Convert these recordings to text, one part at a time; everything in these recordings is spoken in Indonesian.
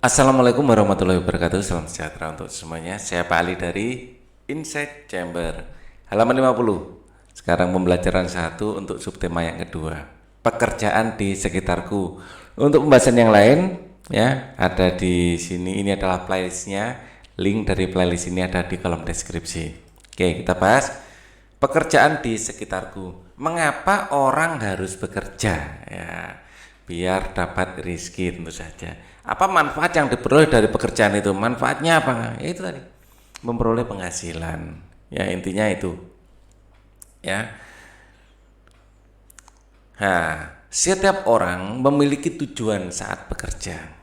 Assalamualaikum warahmatullahi wabarakatuh. Salam sejahtera untuk semuanya. Saya Pak Ali dari Inside Chamber. Halaman 50. Sekarang pembelajaran 1 untuk subtema yang kedua. Pekerjaan di sekitarku. Untuk pembahasan yang lain ya, ada di sini. Ini adalah playlistnya. Link dari playlist ini ada di kolom deskripsi. Oke, kita bahas pekerjaan di sekitarku. Mengapa orang harus bekerja? Ya, biar dapat rezeki tentu saja. Apa manfaat yang diperoleh dari pekerjaan itu? Manfaatnya apa? Ya itu tadi, memperoleh penghasilan. Ya intinya itu. Ya. Nah, setiap orang memiliki tujuan saat bekerja.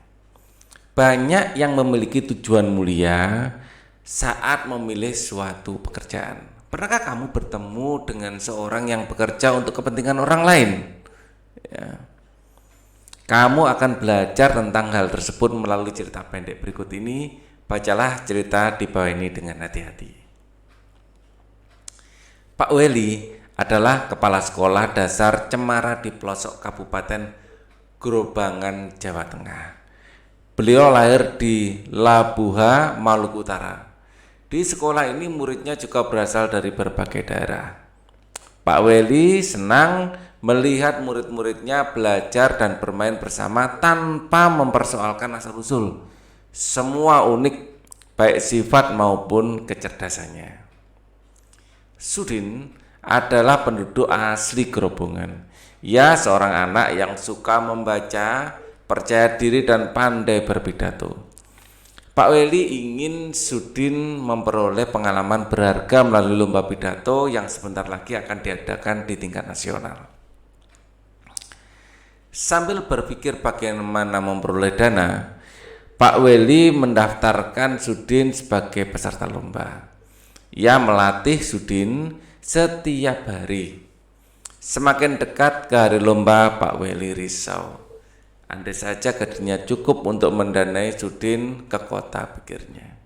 Banyak yang memiliki tujuan mulia saat memilih suatu pekerjaan. Pernahkah kamu bertemu dengan seorang yang bekerja untuk kepentingan orang lain? Ya. Kamu akan belajar tentang hal tersebut melalui cerita pendek berikut ini. Bacalah cerita di bawah ini dengan hati-hati. Pak Weli adalah kepala sekolah dasar Cemara di pelosok Kabupaten Grobangan, Jawa Tengah. Beliau lahir di Labuha, Maluku Utara. Di sekolah ini muridnya juga berasal dari berbagai daerah. Pak Weli senang melihat murid-muridnya belajar dan bermain bersama tanpa mempersoalkan asal-usul. Semua unik, baik sifat maupun kecerdasannya. Sudin adalah penduduk asli Grobongan. Ia seorang anak yang suka membaca, percaya diri dan pandai berpidato. Pak Weli ingin Sudin memperoleh pengalaman berharga melalui lomba pidato yang sebentar lagi akan diadakan di tingkat nasional. Sambil berpikir bagaimana memperoleh dana, Pak Weli mendaftarkan Sudin sebagai peserta lomba. Ia melatih Sudin setiap hari. Semakin dekat ke hari lomba, Pak Weli risau. Andai saja gajinya cukup untuk mendanai Sudin ke kota, pikirnya.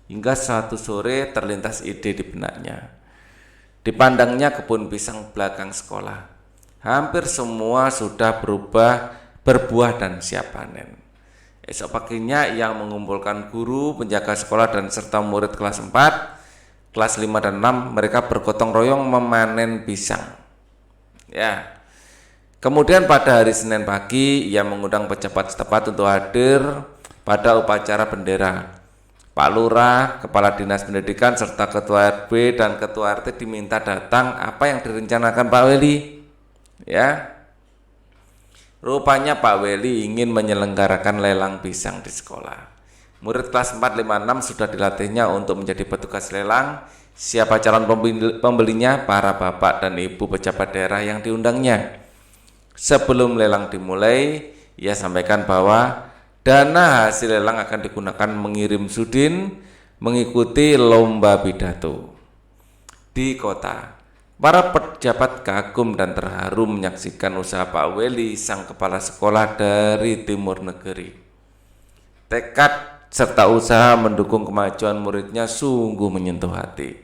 Hingga suatu sore terlintas ide di benaknya. Dipandangnya kebun pisang belakang sekolah. Hampir semua sudah berbuah dan siap panen. Esok paginya ia mengumpulkan guru, penjaga sekolah dan serta murid kelas 4, kelas 5 dan 6. Mereka bergotong royong memanen pisang. Ya. Kemudian pada hari Senin pagi ia mengundang pejabat setempat untuk hadir pada upacara bendera. Pak Lurah, Kepala Dinas Pendidikan serta Ketua RW dan Ketua RT diminta datang. Apa yang direncanakan Pak Weli? Ya. Rupanya Pak Weli ingin menyelenggarakan lelang pisang di sekolah. Murid kelas 4, 5, 6 sudah dilatihnya untuk menjadi petugas lelang. Siapa calon pembelinya? Para bapak dan ibu pejabat daerah yang diundangnya. Sebelum lelang dimulai, ia sampaikan bahwa dana hasil lelang akan digunakan mengirim Sudin mengikuti lomba pidato di kota. Para pejabat kagum dan terharu menyaksikan usaha Pak Weli, sang kepala sekolah dari timur negeri. Tekad serta usaha mendukung kemajuan muridnya sungguh menyentuh hati.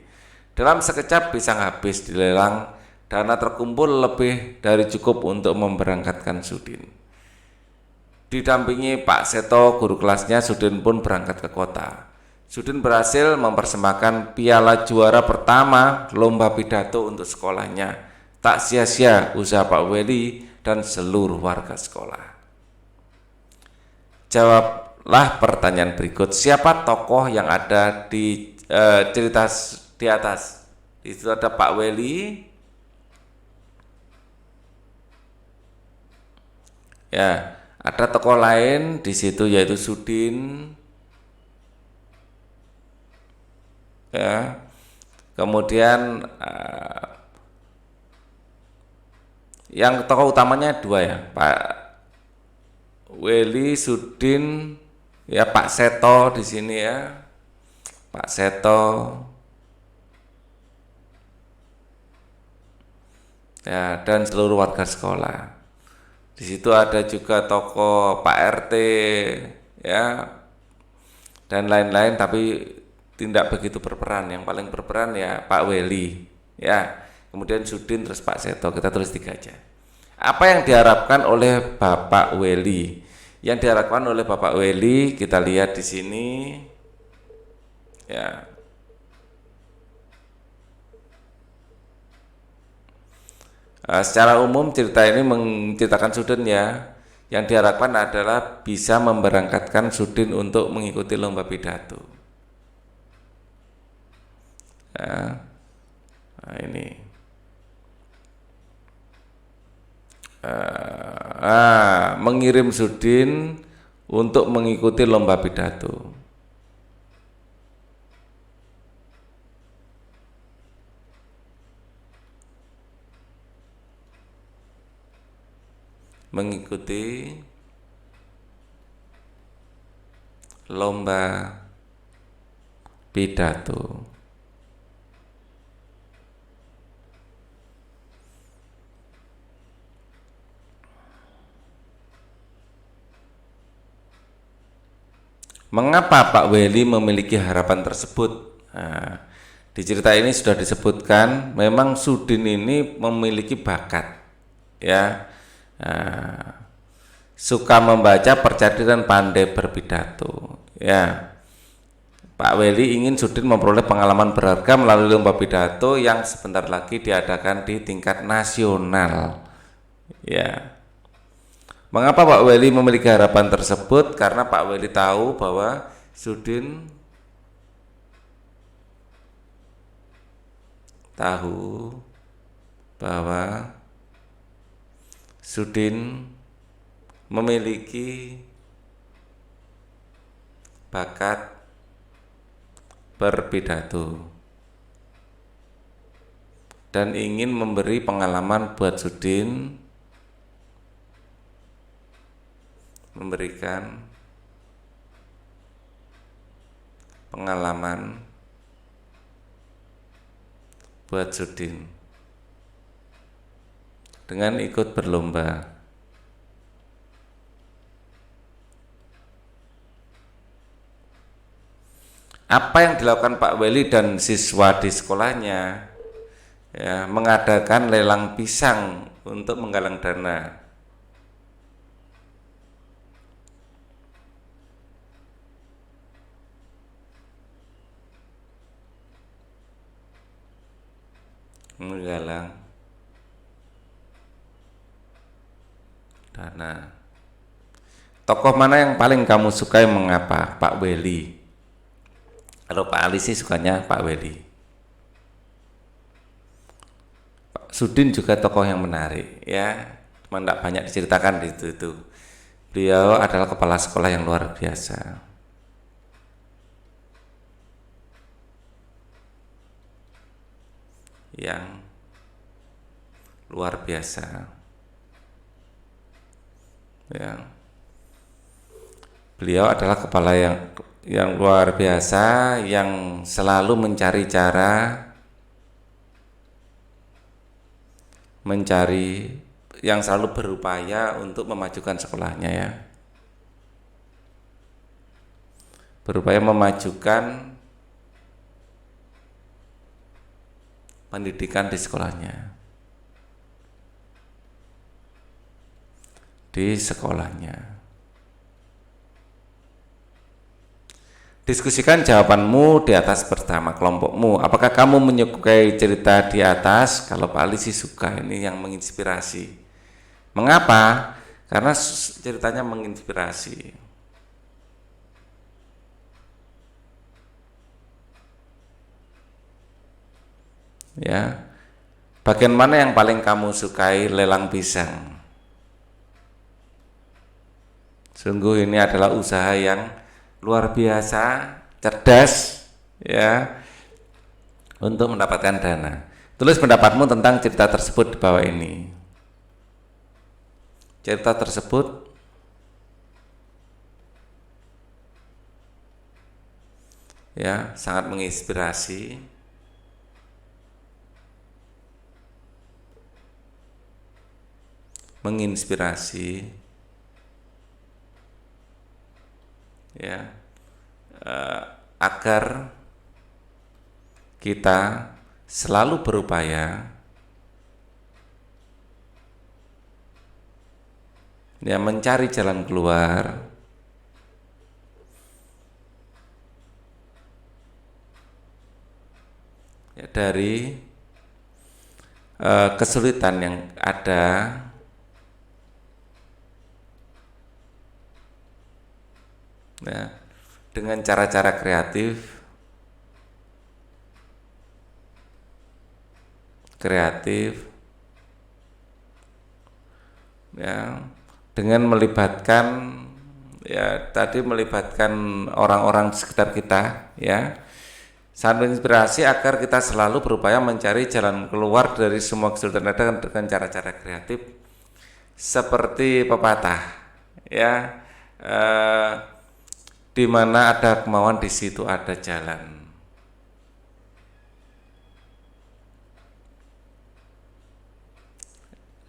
Dalam sekejap pisang habis dilelang. Dana terkumpul lebih dari cukup untuk memberangkatkan Sudin. Didampingi Pak Seto, guru kelasnya, Sudin pun berangkat ke kota. Sudin berhasil mempersembahkan piala juara pertama lomba pidato untuk sekolahnya. Tak sia-sia usaha Pak Weli dan seluruh warga sekolah. Jawablah pertanyaan berikut. Siapa tokoh yang ada di cerita di atas? Di situ ada Pak Weli. Ya, ada tokoh lain di situ yaitu Sudin. Ya. Kemudian yang tokoh utamanya dua ya, Pak Weli, Sudin, ya Pak Seto di sini ya. Pak Seto. Ya, dan seluruh warga sekolah. Di situ ada juga tokoh Pak RT ya dan lain-lain, tapi tidak begitu berperan. Yang paling berperan ya Pak Weli ya. Kemudian Sudin, terus Pak Seto. Kita tulis 3 aja. Apa yang diharapkan oleh Bapak Weli? Yang diharapkan oleh Bapak Weli kita lihat di sini ya. Secara umum cerita ini menceritakan Sudin ya. Yang diharapkan adalah bisa memberangkatkan Sudin untuk mengikuti lomba pidato. Ya. Nah, ini. Mengirim Sudin untuk mengikuti lomba pidato. Mengikuti lomba pidato. Mengapa Pak Weli memiliki harapan tersebut? Nah, di cerita ini sudah disebutkan, memang Sudin ini memiliki bakat, ya, suka membaca, percaya dan pandai berpidato, ya. Pak Weli ingin Sudin memperoleh pengalaman berharga melalui lomba pidato yang sebentar lagi diadakan di tingkat nasional, ya. Mengapa Pak Weli memiliki harapan tersebut? Karena Pak Weli tahu bahwa Sudin memiliki bakat berpidato dan ingin memberi pengalaman buat Sudin, memberikan pengalaman buat Sudin dengan ikut berlomba. Apa yang dilakukan Pak Weli dan siswa di sekolahnya, ya, mengadakan lelang pisang untuk menggalang dana. Menggalang dana. Tokoh mana yang paling kamu sukai, mengapa? Pak Weli. Kalau Pak Ali sih sukanya Pak Weli. Pak Sudin juga tokoh yang menarik, ya, cuma tidak banyak diceritakan di itu. Beliau adalah kepala sekolah yang luar biasa. Yang luar biasa, ya. Beliau adalah kepala yang luar biasa, yang selalu mencari cara, yang selalu berupaya untuk memajukan sekolahnya, ya, berupaya memajukan pendidikan di sekolahnya. Diskusikan jawabanmu di atas bersama kelompokmu. Apakah kamu menyukai cerita di atas? Kalau Pak Ali sih suka, ini yang menginspirasi. Mengapa? Karena ceritanya menginspirasi. Ya, bagian mana yang paling kamu sukai lelang pisang? Sungguh ini adalah usaha yang luar biasa, cerdas, ya, untuk mendapatkan dana. Tulis pendapatmu tentang cerita tersebut di bawah ini. Cerita tersebut ya sangat menginspirasi. Ya, agar kita selalu berupaya ya, mencari jalan keluar ya, dari kesulitan yang ada, ya, dengan cara-cara kreatif, ya, dengan melibatkan, ya, tadi melibatkan orang-orang di sekitar kita, ya, sangat menginspirasi agar kita selalu berupaya mencari jalan keluar dari semua kesulitan ada dengan cara-cara kreatif seperti pepatah, ya, di mana ada kemauan di situ ada jalan.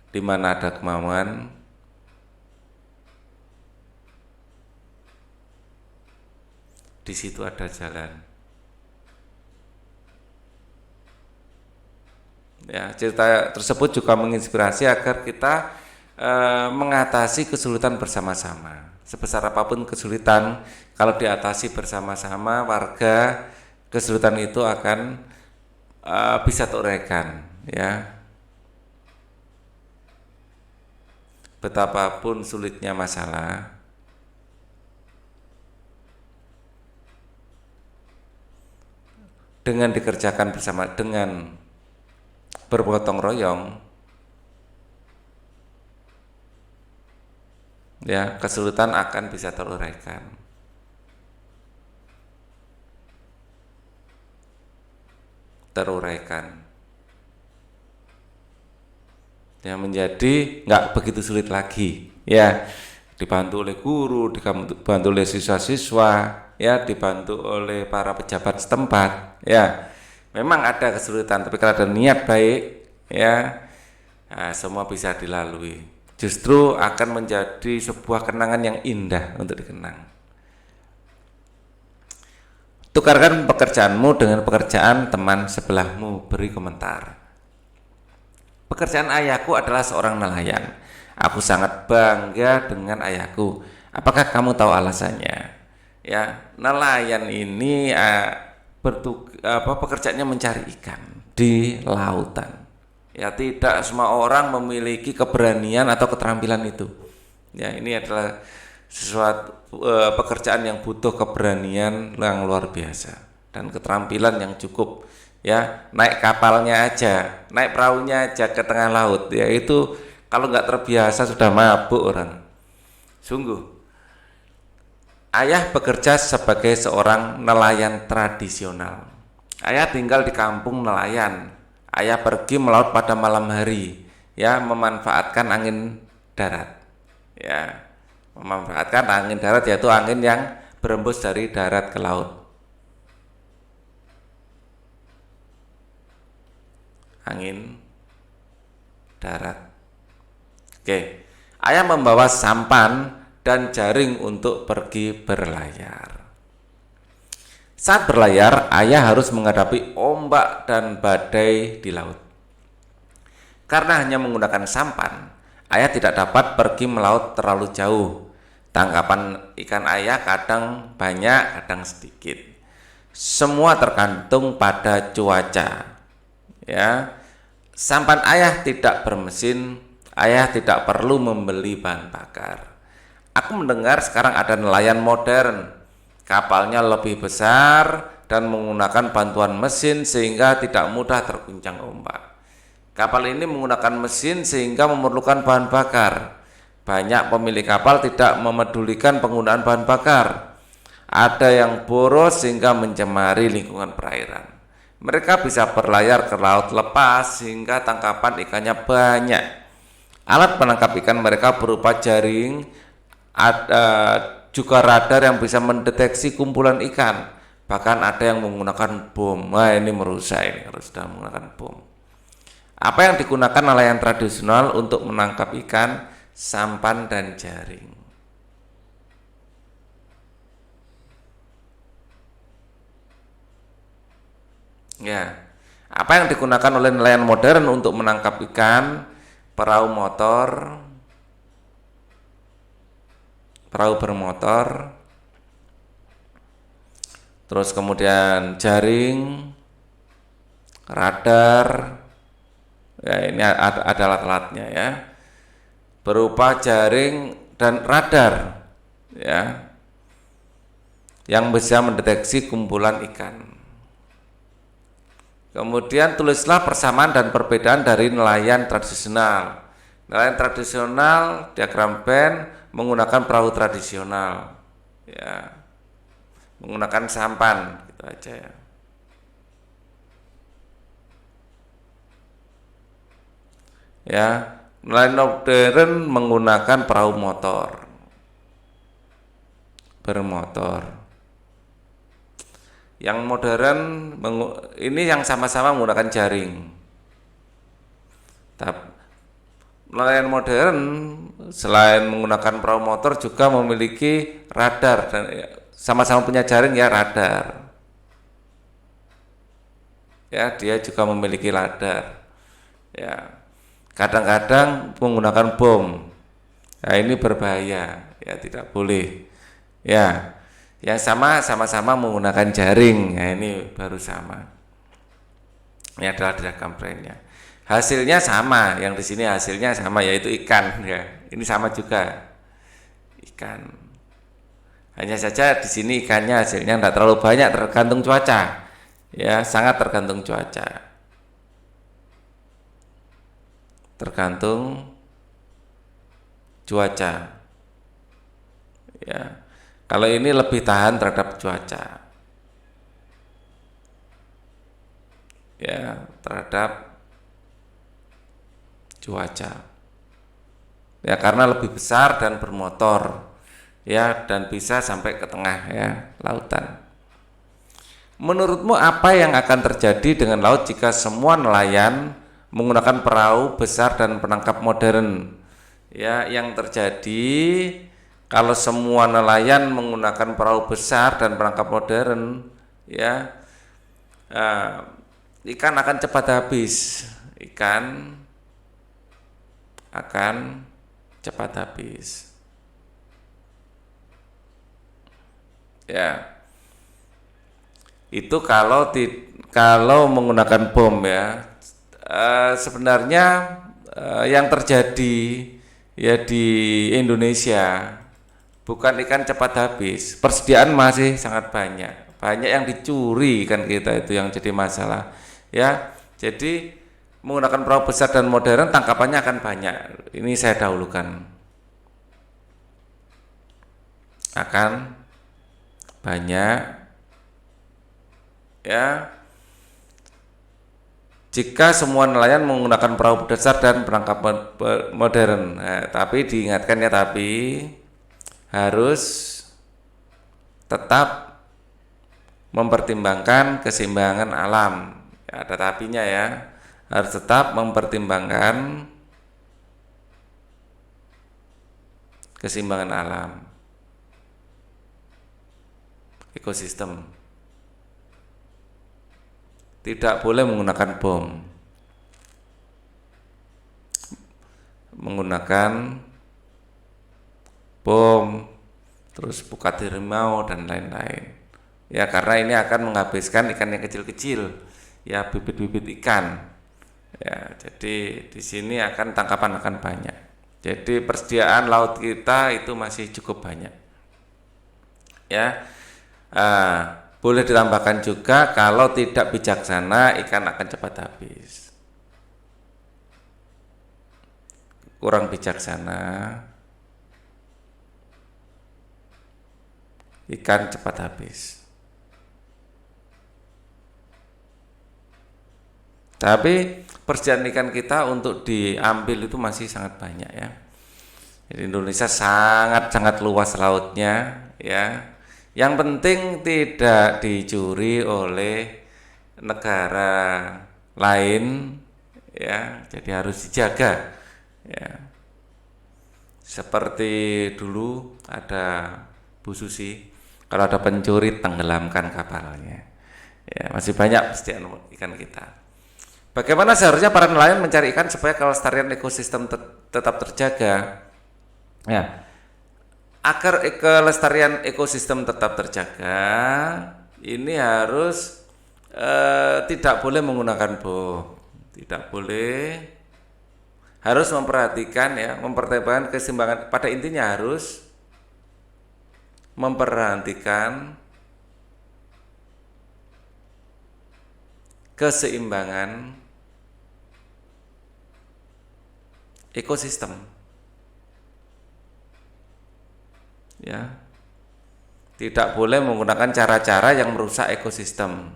Di mana ada kemauan, di situ ada jalan. Ya, cerita tersebut juga menginspirasi agar kita mengatasi kesulitan bersama-sama. Sebesar apapun kesulitan, kalau diatasi bersama-sama warga, kesulitan itu akan bisa teruraikan, ya. Betapapun sulitnya masalah, dengan dikerjakan bersama, dengan bergotong royong, ya, kesulitan akan bisa teruraikan. Ya, menjadi nggak begitu sulit lagi, ya, dibantu oleh guru, dibantu oleh siswa-siswa, ya, dibantu oleh para pejabat setempat, ya. Memang ada kesulitan, tapi kalau ada niat baik, ya, nah, semua bisa dilalui. Justru akan menjadi sebuah kenangan yang indah untuk dikenang. Tukarkan pekerjaanmu dengan pekerjaan teman sebelahmu, beri komentar. Pekerjaan ayahku adalah seorang nelayan. Aku sangat bangga dengan ayahku. Apakah kamu tahu alasannya? Ya, nelayan ini pekerjaannya mencari ikan di lautan. Ya, tidak semua orang memiliki keberanian atau keterampilan itu. Ya, ini adalah sesuatu pekerjaan yang butuh keberanian yang luar biasa dan keterampilan yang cukup. Ya, naik kapalnya aja, naik perahunya aja ke tengah laut, ya, itu kalau nggak terbiasa sudah mabuk orang. Sungguh, ayah bekerja sebagai seorang nelayan tradisional. Ayah tinggal di kampung nelayan. Ayah pergi melaut pada malam hari, ya, memanfaatkan angin darat, ya, memanfaatkan angin darat, yaitu angin yang berembus dari darat ke laut. Angin darat. Oke. Ayah membawa sampan dan jaring untuk pergi berlayar. Saat berlayar, ayah harus menghadapi ombak dan badai di laut. Karena hanya menggunakan sampan, ayah tidak dapat pergi melaut terlalu jauh. Tangkapan ikan ayah kadang banyak, kadang sedikit. Semua tergantung pada cuaca. Ya. Sampan ayah tidak bermesin, ayah tidak perlu membeli bahan bakar. Aku mendengar sekarang ada nelayan modern, kapalnya lebih besar dan menggunakan bantuan mesin sehingga tidak mudah terguncang ombak. Kapal ini menggunakan mesin sehingga memerlukan bahan bakar. Banyak pemilik kapal tidak memedulikan penggunaan bahan bakar. Ada yang boros sehingga mencemari lingkungan perairan. Mereka bisa berlayar ke laut lepas sehingga tangkapan ikannya banyak. Alat penangkap ikan mereka berupa jaring, ada juga radar yang bisa mendeteksi kumpulan ikan. Bahkan ada yang menggunakan bom. Wah, ini merusak ini kalau sudah menggunakan bom. Apa yang digunakan nelayan tradisional untuk menangkap ikan? Sampan dan jaring. Ya, apa yang digunakan oleh nelayan modern untuk menangkap ikan? Perahu motor, perahu bermotor, terus kemudian jaring, radar, ya ini ada alat-alatnya ya, berupa jaring dan radar ya, yang bisa mendeteksi kumpulan ikan. Kemudian tulislah persamaan dan perbedaan dari nelayan tradisional. Nelayan tradisional, diagram Venn menggunakan perahu tradisional, ya, menggunakan sampan, gitu aja ya. Ya, nelayan modern menggunakan perahu bermotor. Yang modern ini yang sama-sama menggunakan jaring. Nelayan modern selain menggunakan perahu motor juga memiliki radar dan sama-sama punya jaring ya, radar. Ya, dia juga memiliki radar. Ya. Kadang-kadang menggunakan bom. Nah, ini berbahaya, ya tidak boleh. Ya. Yang sama-sama menggunakan jaring. Ya, ini baru sama. Ini adalah diagram Venn-nya. Hasilnya sama, yang di sini hasilnya sama, yaitu ikan ya. Ini sama juga. Ikan. Hanya saja di sini ikannya hasilnya tidak terlalu banyak, tergantung cuaca. Ya, sangat tergantung cuaca. Tergantung cuaca. Ya. Kalau ini lebih tahan terhadap cuaca. Ya, terhadap cuaca. Ya, karena lebih besar dan bermotor. Ya, dan bisa sampai ke tengah ya, lautan. Menurutmu apa yang akan terjadi dengan laut jika semua nelayan menggunakan perahu besar dan penangkap modern? Ya, yang terjadi kalau semua nelayan menggunakan perahu besar dan penangkap modern, ya, ikan akan cepat habis. Ikan akan cepat habis. Ya. Itu kalau menggunakan bom ya. Sebenarnya yang terjadi ya di Indonesia bukan ikan cepat habis, persediaan masih sangat banyak yang dicuri kan, kita itu yang jadi masalah ya. Jadi menggunakan perahu besar dan modern tangkapannya akan banyak. Ini saya dahulukan, akan banyak ya jika semua nelayan menggunakan perahu besar dan penangkap modern. Nah, tapi diingatkan ya, tapi harus tetap mempertimbangkan keseimbangan alam. Ya, ada tapinya ya, harus tetap mempertimbangkan keseimbangan alam, ekosistem. Tidak boleh menggunakan bom, terus pukat harimau dan lain-lain. Ya, karena ini akan menghabiskan ikan yang kecil-kecil, ya, bibit-bibit ikan. Ya, jadi di sini tangkapan akan banyak. Jadi persediaan laut kita itu masih cukup banyak. Ya, boleh ditambahkan juga kalau tidak bijaksana ikan akan cepat habis. Kurang bijaksana, ikan cepat habis. Tapi persediaan ikan kita untuk diambil itu masih sangat banyak ya. Jadi Indonesia sangat luas lautnya ya. Yang penting tidak dicuri oleh negara lain ya. Jadi harus dijaga ya. Seperti dulu ada Bu Susi, kalau ada pencuri tenggelamkan kapalnya. Ya, masih banyak persediaan ikan kita. Bagaimana seharusnya para nelayan mencari ikan supaya kelestarian ekosistem tetap terjaga? Ya, Agar kelestarian ekosistem tetap terjaga, ini harus tidak boleh menggunakan bom, tidak boleh, harus memperhatikan ya, mempertimbangkan keseimbangan. Pada intinya harus memperhatikan keseimbangan ekosistem, ya. Tidak boleh menggunakan cara-cara yang merusak ekosistem.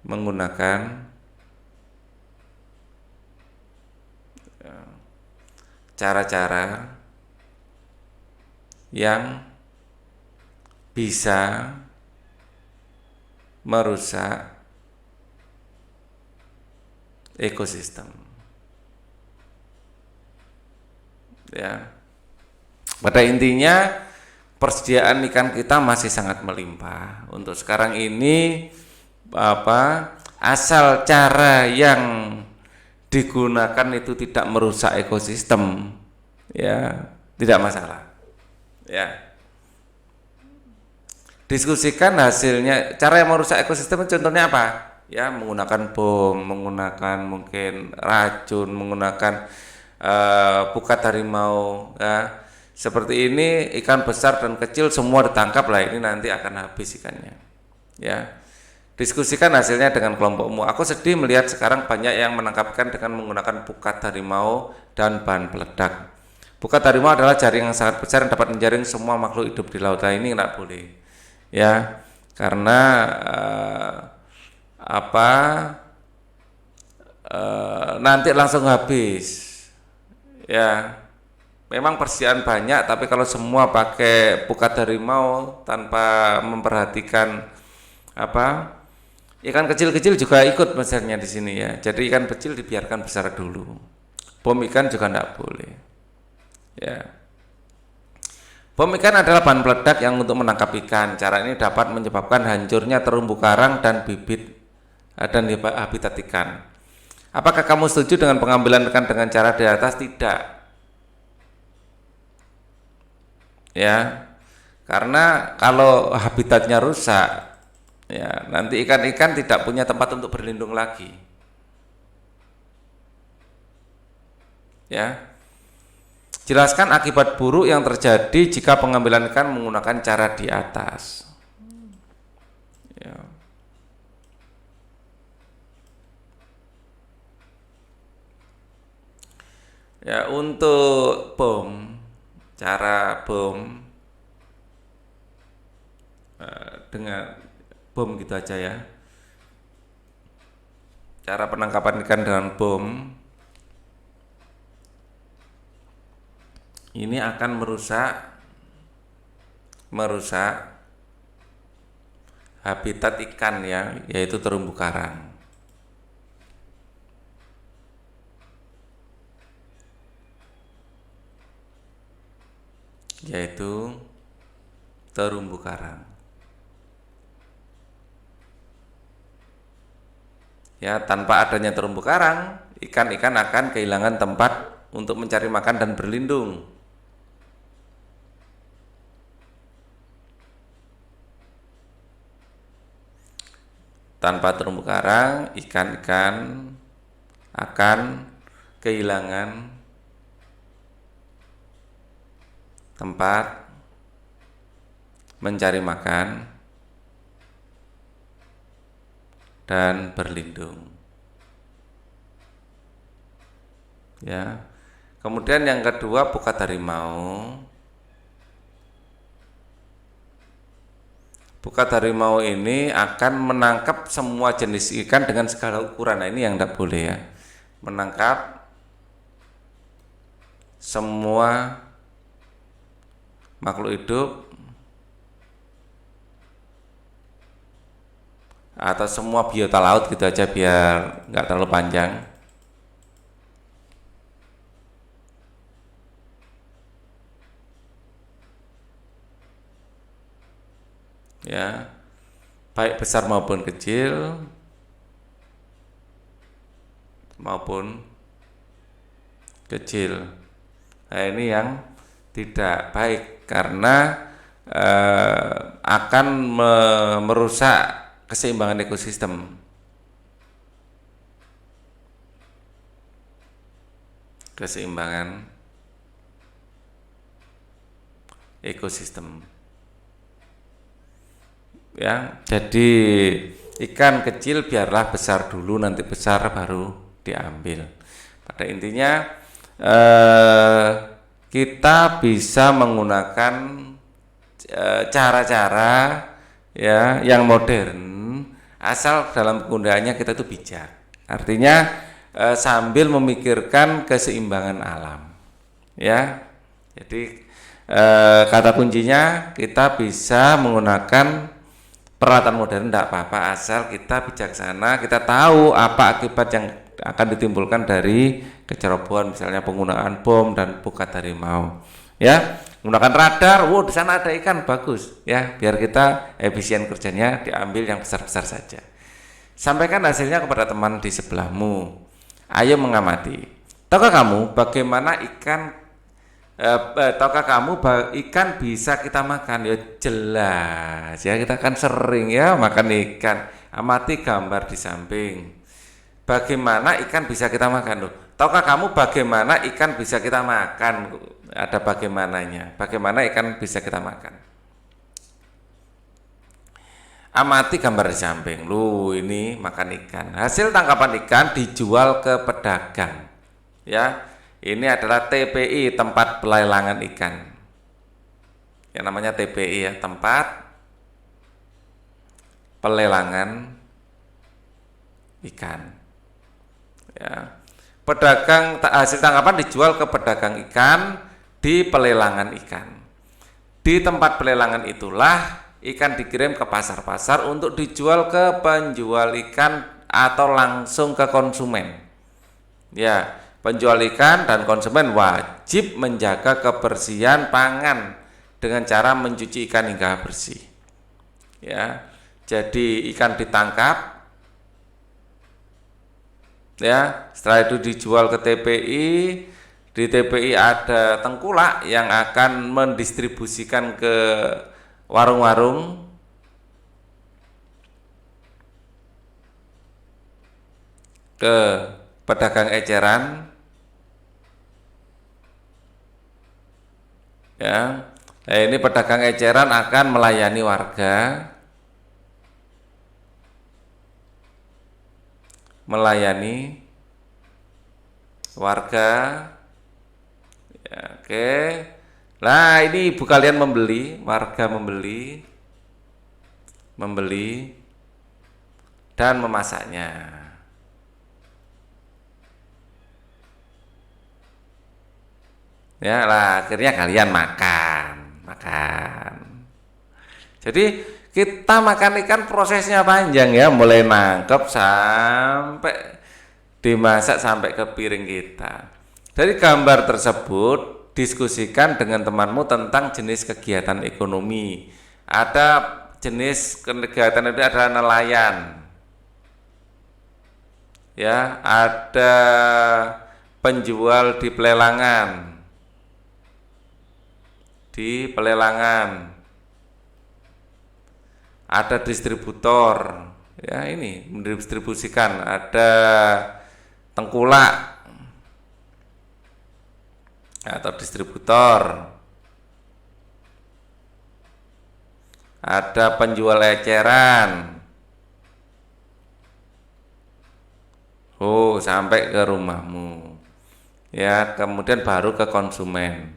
Menggunakan cara-cara yang bisa merusak ekosistem. Ya. Pada intinya persediaan ikan kita masih sangat melimpah. Untuk sekarang ini asal cara yang digunakan itu tidak merusak ekosistem, ya tidak masalah. Ya. Diskusikan hasilnya. Cara yang merusak ekosistem contohnya apa? Ya, menggunakan bom, menggunakan mungkin racun, menggunakan pukat harimau, ya. Seperti ini ikan besar dan kecil semua ditangkap lah, ini nanti akan habis ikannya. Ya. Diskusikan hasilnya dengan kelompokmu. Aku sedih melihat sekarang banyak yang menangkap ikan dengan menggunakan pukat harimau dan bahan peledak. Pukat harimau adalah jaring yang sangat besar yang dapat menjaring semua makhluk hidup di laut. Nah, ini nggak boleh. Ya, karena nanti langsung habis. Ya. Memang persediaan banyak, tapi kalau semua pakai pukat harimau tanpa memperhatikan ikan kecil-kecil juga ikut besarnya di sini ya. Jadi ikan kecil dibiarkan besar dulu. Bom ikan juga tidak boleh. Ya. Bom ikan adalah bahan peledak yang untuk menangkap ikan. Cara ini dapat menyebabkan hancurnya terumbu karang dan bibit dan habitat ikan. Apakah kamu setuju dengan pengambilan ikan dengan cara di atas? Tidak. Ya, karena kalau habitatnya rusak, ya nanti ikan-ikan tidak punya tempat untuk berlindung lagi. Ya, jelaskan akibat buruk yang terjadi jika pengambilan ikan menggunakan cara di atas. Ya. Ya, untuk bom, cara bom dengan bom gitu aja ya. Cara penangkapan ikan dengan bom ini akan merusak habitat ikan ya, yaitu terumbu karang. Yaitu terumbu karang. Ya, tanpa adanya terumbu karang, ikan-ikan akan kehilangan tempat untuk mencari makan dan berlindung. Tanpa terumbu karang, ikan-ikan akan kehilangan tempat mencari makan dan berlindung. Ya. Kemudian yang kedua, pukat harimau. Pukat harimau ini akan menangkap semua jenis ikan dengan segala ukuran. Nah, ini yang tidak boleh ya. Menangkap semua makhluk hidup atau semua biota laut gitu aja biar nggak terlalu panjang. Ya, baik besar maupun kecil Nah, ini yang tidak baik karena akan merusak keseimbangan ekosistem. Keseimbangan ekosistem. Ya, jadi ikan kecil biarlah besar dulu, nanti besar baru diambil. Pada intinya kita bisa menggunakan cara-cara ya yang modern asal dalam penggunaannya kita itu bijak. Artinya sambil memikirkan keseimbangan alam. Ya. Jadi kata kuncinya kita bisa menggunakan peralatan modern tidak apa-apa asal kita bijaksana, kita tahu apa akibat yang akan ditimbulkan dari kecerobohan, misalnya penggunaan bom dan pukat harimau. Ya, menggunakan radar, di sana ada ikan, bagus. Ya, biar kita efisien kerjanya, diambil yang besar-besar saja. Sampaikan hasilnya kepada teman di sebelahmu. Ayo mengamati. Tahukah kamu bagaimana ikan ikan bisa kita makan? Ya jelas ya, kita kan sering ya makan ikan. Amati gambar di samping. Bagaimana ikan bisa kita makan? Tahukah kamu bagaimana ikan bisa kita makan? Ada bagaimananya. Bagaimana ikan bisa kita makan? Amati gambar di samping. Ini makan ikan. Hasil tangkapan ikan dijual ke pedagang. Ya, ini adalah TPI, tempat pelelangan ikan. Yang namanya TPI ya, tempat pelelangan ikan. Ya. Pedagang hasil tangkapan dijual ke pedagang ikan di pelelangan ikan. Di tempat pelelangan itulah ikan dikirim ke pasar-pasar untuk dijual ke penjual ikan atau langsung ke konsumen. Ya, penjual ikan dan konsumen wajib menjaga kebersihan pangan dengan cara mencuci ikan hingga bersih. Ya, jadi ikan ditangkap, ya, setelah itu dijual ke TPI. Di TPI ada tengkulak yang akan mendistribusikan ke warung-warung, ke pedagang eceran, ya. Nah, ini pedagang eceran akan melayani warga, ya, oke. Nah, ini ibu kalian membeli, warga membeli dan memasaknya. Ya lah, akhirnya kalian makan. Jadi kita makan ikan prosesnya panjang ya, mulai nangkep sampai dimasak sampai ke piring kita. Dari gambar tersebut, diskusikan dengan temanmu tentang jenis kegiatan ekonomi. Ada jenis kegiatan itu adalah nelayan. Ya, ada penjual di pelelangan. Ada distributor. Ya, ini mendistribusikan, ada tengkulak atau distributor, ada penjual eceran, sampai ke rumahmu, ya, kemudian baru ke konsumen.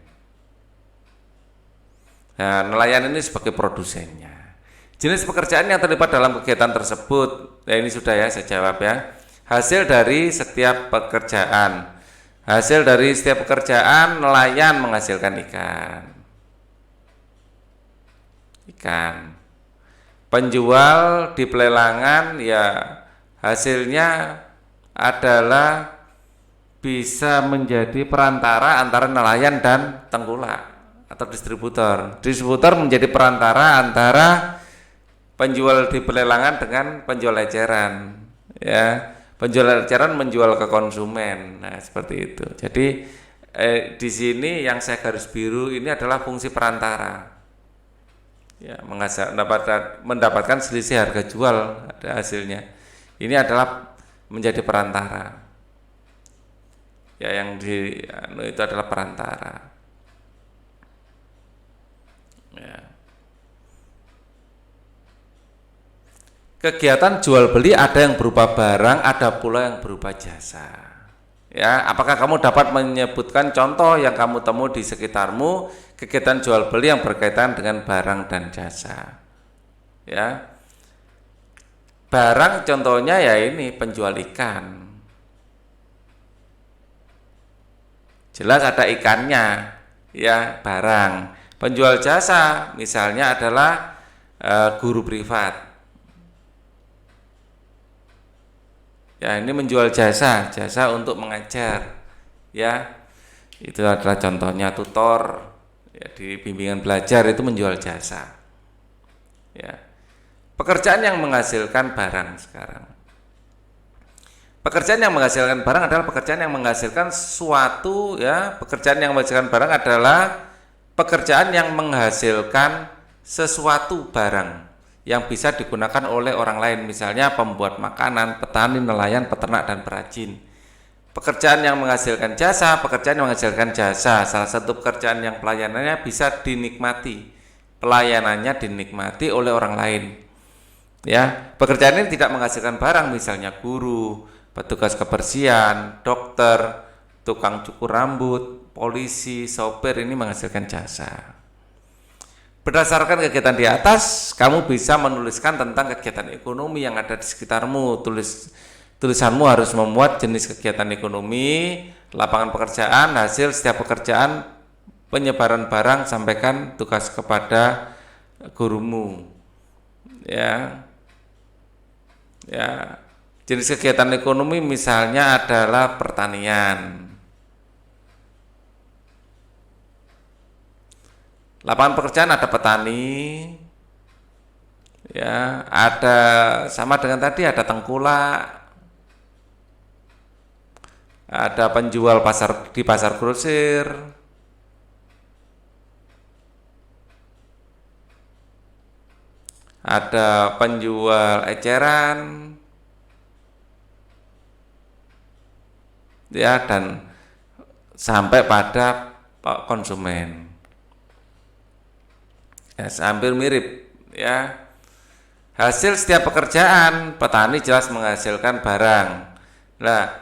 Nah, nelayan ini sebagai produsennya. Jenis pekerjaan yang terlibat dalam kegiatan tersebut, ini sudah ya saya jawab ya. Hasil dari setiap pekerjaan. Hasil dari setiap pekerjaan, nelayan menghasilkan ikan. Penjual di pelelangan ya hasilnya adalah bisa menjadi perantara antara nelayan dan tengkulak atau distributor. Distributor menjadi perantara antara penjual di pelelangan dengan penjual eceran. Ya. Penjual eceran menjual ke konsumen. Nah, seperti itu. Jadi Di sini yang saya garis biru ini adalah fungsi perantara. Ya, mendapatkan selisih harga jual ada hasilnya. Ini adalah menjadi perantara. Ya, yang itu adalah perantara. Ya. Kegiatan jual beli ada yang berupa barang, ada pula yang berupa jasa. Ya, apakah kamu dapat menyebutkan contoh yang kamu temui di sekitarmu kegiatan jual beli yang berkaitan dengan barang dan jasa? Ya, barang contohnya ya ini penjual ikan. Jelas ada ikannya, ya barang. Penjual jasa misalnya adalah guru privat. Ya, ini menjual jasa untuk mengajar. Ya, itu adalah contohnya tutor. Ya, di bimbingan belajar itu menjual jasa. Ya, pekerjaan yang menghasilkan barang sekarang. Pekerjaan yang menghasilkan barang adalah pekerjaan yang menghasilkan suatu, ya. Pekerjaan yang menghasilkan barang adalah pekerjaan yang menghasilkan sesuatu barang yang bisa digunakan oleh orang lain, misalnya pembuat makanan, petani, nelayan, peternak, dan perajin. Pekerjaan yang menghasilkan jasa, salah satu pekerjaan yang pelayanannya bisa dinikmati, oleh orang lain. Ya, pekerjaan ini tidak menghasilkan barang, misalnya guru, petugas kebersihan, dokter, tukang cukur rambut, polisi, sopir, ini menghasilkan jasa. Berdasarkan kegiatan di atas, kamu bisa menuliskan tentang kegiatan ekonomi yang ada di sekitarmu. Tulisanmu harus memuat jenis kegiatan ekonomi, lapangan pekerjaan, hasil setiap pekerjaan, penyebaran barang, sampaikan tugas kepada gurumu. Ya, jenis kegiatan ekonomi misalnya adalah pertanian. Lapangan pekerjaan ada petani, ya, ada sama dengan tadi ada tengkulak, ada penjual di pasar grosir, ada penjual eceran, ya, dan sampai pada konsumen. Ya, hampir mirip, ya. Hasil setiap pekerjaan, petani jelas menghasilkan barang. Nah,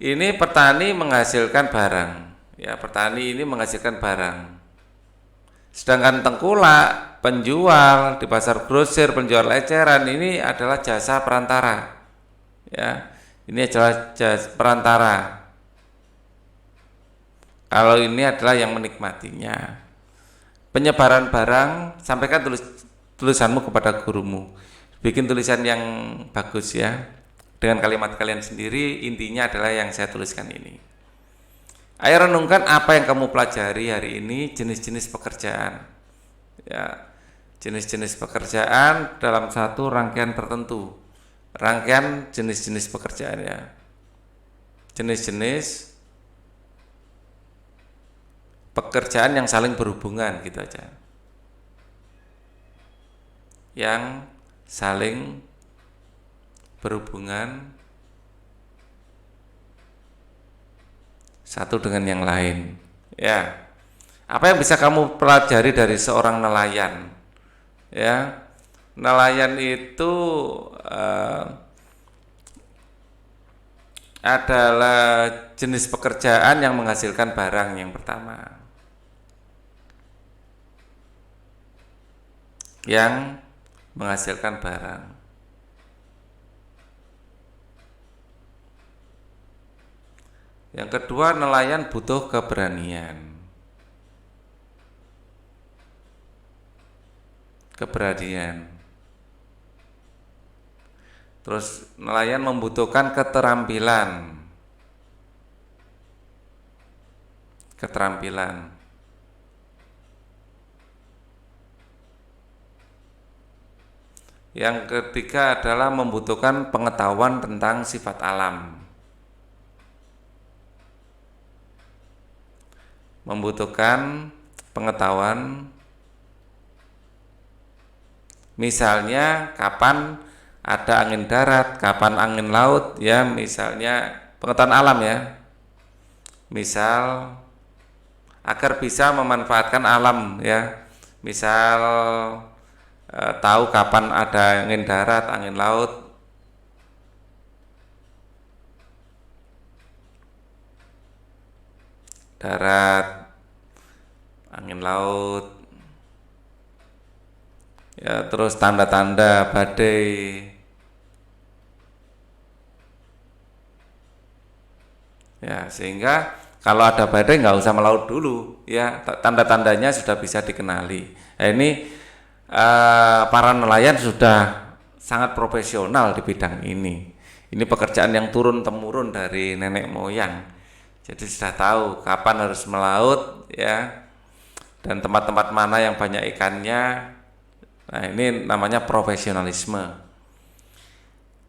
ini petani menghasilkan barang, ya, petani ini menghasilkan barang. Sedangkan tengkulak, penjual di pasar grosir, penjual eceran, ini adalah jasa perantara. Ya, ini adalah jasa perantara. Kalau ini adalah yang menikmatinya. Penyebaran barang, sampaikan tulisanmu kepada gurumu. Bikin tulisan yang bagus, ya, dengan kalimat kalian sendiri. Intinya adalah yang saya tuliskan ini. Ayo renungkan apa yang kamu pelajari hari ini, jenis-jenis pekerjaan, ya, jenis-jenis pekerjaan dalam satu rangkaian tertentu. Rangkaian jenis-jenis pekerjaan, ya, jenis-jenis pekerjaan yang saling berhubungan, gitu aja. Yang saling berhubungan satu dengan yang lain. Ya. Apa yang bisa kamu pelajari dari seorang nelayan? Ya. Nelayan itu adalah jenis pekerjaan yang menghasilkan barang yang pertama. Yang menghasilkan barang. Yang kedua, nelayan butuh keberanian. Terus nelayan membutuhkan keterampilan. Yang ketiga adalah membutuhkan pengetahuan tentang sifat alam. membutuhkan pengetahuan, misalnya kapan ada angin darat, kapan angin laut, ya, misalnya pengetahuan alam ya. Misal agar bisa memanfaatkan alam ya. Misal tahu kapan ada angin darat, angin laut. Darat, angin laut. Ya, terus tanda-tanda badai. Ya, sehingga kalau ada badai nggak usah melaut dulu, ya, tanda-tandanya sudah bisa dikenali. Nah, ini para nelayan sudah sangat profesional di bidang ini. Ini pekerjaan yang turun temurun dari nenek moyang. Jadi sudah tahu kapan harus melaut, ya, dan tempat-tempat mana yang banyak ikannya. Nah, ini namanya profesionalisme.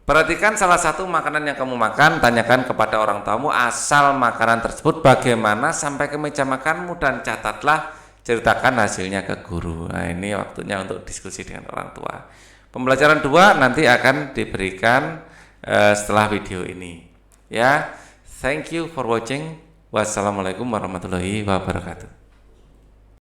Perhatikan salah satu makanan yang kamu makan, tanyakan kepada orang tuamu asal makanan tersebut bagaimana sampai ke meja makanmu, dan catatlah, ceritakan hasilnya ke guru. Nah, ini waktunya untuk diskusi dengan orang tua. Pembelajaran 2 nanti akan diberikan setelah video ini. Ya, thank you for watching. Wassalamualaikum warahmatullahi wabarakatuh.